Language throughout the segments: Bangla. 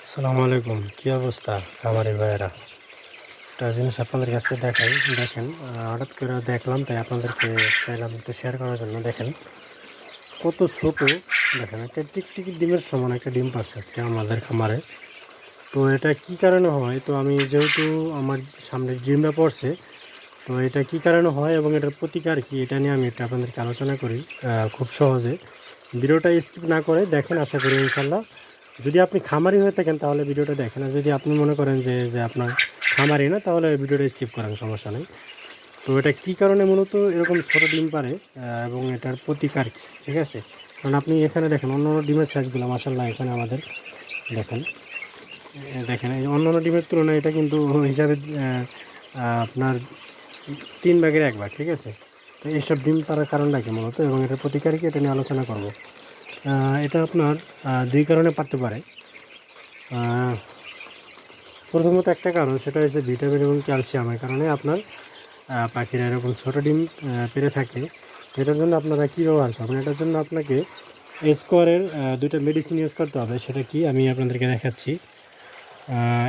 আসসালামু আলাইকুম। কি অবস্থা খামারের ভাইয়েরা? একটা জিনিস আপনাদের কাছে দেখাই। দেখেন, হঠাৎ করে দেখলাম, তাই আপনাদেরকে চাইলাম একটু শেয়ার করার জন্য। দেখেন কত ছোট। দেখেন একটা টিকটিকি ডিমের সমান একটা ডিম পাচ্ছে আজকে আমাদের খামারে। তো এটা কি কারণে হয়, তো আমি যেহেতু আমার সামনে ডিমটা পড়ছে, তো এটা কি কারণে হয় এবং এটার প্রতিকার কি, এটা নিয়ে আমি একটু আপনাদেরকে আলোচনা করি খুব সহজে। ভিডিওটা স্কিপ না করে দেখেন, আশা করি ইনশাল্লাহ। যদি আপনি খামারি হয়ে থাকেন তাহলে ভিডিওটা দেখেন, আর যদি আপনি মনে করেন যে যে আপনার খামারি না, তাহলে ভিডিওটা স্কিপ করেন, সমস্যা নেই। তো এটা কি কারণে মূলত এরকম ছোটো ডিম পারে এবং এটার প্রতিকার কী, ঠিক আছে? কারণ আপনি এখানে দেখেন অন্য অন্য ডিমের সাইজগুলো, মাসাল্লাহ এখানে আমাদের দেখেন, দেখেন এই অন্য অন্য ডিমের তুলনায় এটা কিন্তু হিসাবে আপনার 3 ভাগের 1 ভাগ, ঠিক আছে? তো এইসব ডিম পারার কারণটা কি মূলত এবং এটার প্রতিকার কি, এটা নিয়ে আলোচনা করব। এটা আপনার 2 কারণে পারতে পারে। প্রথমত একটা কারণ, সেটা হচ্ছে ভিটামিন এবং ক্যালসিয়ামের কারণে আপনার পাখিরা এরকম ছোটো ডিম পেড়ে থাকে। এটার জন্য আপনারা কী ব্যবহার করবেন? এটার জন্য আপনাকে স্কোয়ারের 2টা মেডিসিন ইউজ করতে হবে। সেটা কি আমি আপনাদেরকে দেখাচ্ছি।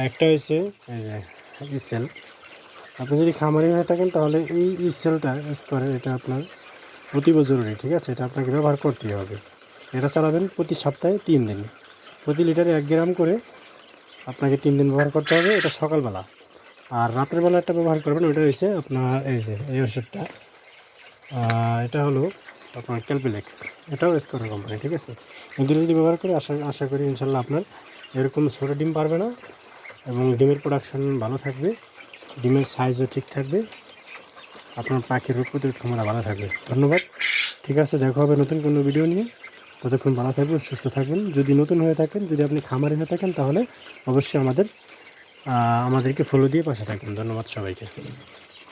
একটা হচ্ছে এই যে ইসেল। আপনি যদি খামারি হয়ে থাকেন তাহলে এই ইসেলটা স্কোয়ারের, এটা আপনার অতীব জরুরি, ঠিক আছে? এটা আপনাকে ব্যবহার করতেই হবে। এটা চালাবেন প্রতি সপ্তাহে 3 দিন, প্রতি লিটারে 1 গ্রাম করে আপনাকে 3 দিন ব্যবহার করতে হবে। এটা সকালবেলা। আর রাত্রেবেলা একটা ব্যবহার করবেন, ওইটা হচ্ছে আপনার এই যে এই ওষুধটা। এটা হলো আপনার ক্যালপিলেক্স। এটাও স্কোয়ার কোম্পানি, ঠিক আছে? এই দুটো যদি ব্যবহার করে আশা করি ইনশাল্লাহ আপনার এরকম ছোটো ডিম পারবে না এবং ডিমের প্রোডাকশন ভালো থাকবে, ডিমের সাইজও ঠিক থাকবে, আপনার পাখির রোগ প্রতিরোধ ক্ষমতা ভালো থাকবে। ধন্যবাদ। ঠিক আছে, দেখা হবে নতুন কোনো ভিডিও নিয়ে। ততক্ষণ ভালো থাকবেন, সুস্থ থাকবেন। যদি নতুন হয়ে থাকেন, যদি আপনি খামারি হয়ে থাকেন, তাহলে অবশ্যই আমাদেরকে ফলো দিয়ে পাশে থাকবেন। ধন্যবাদ সবাইকে।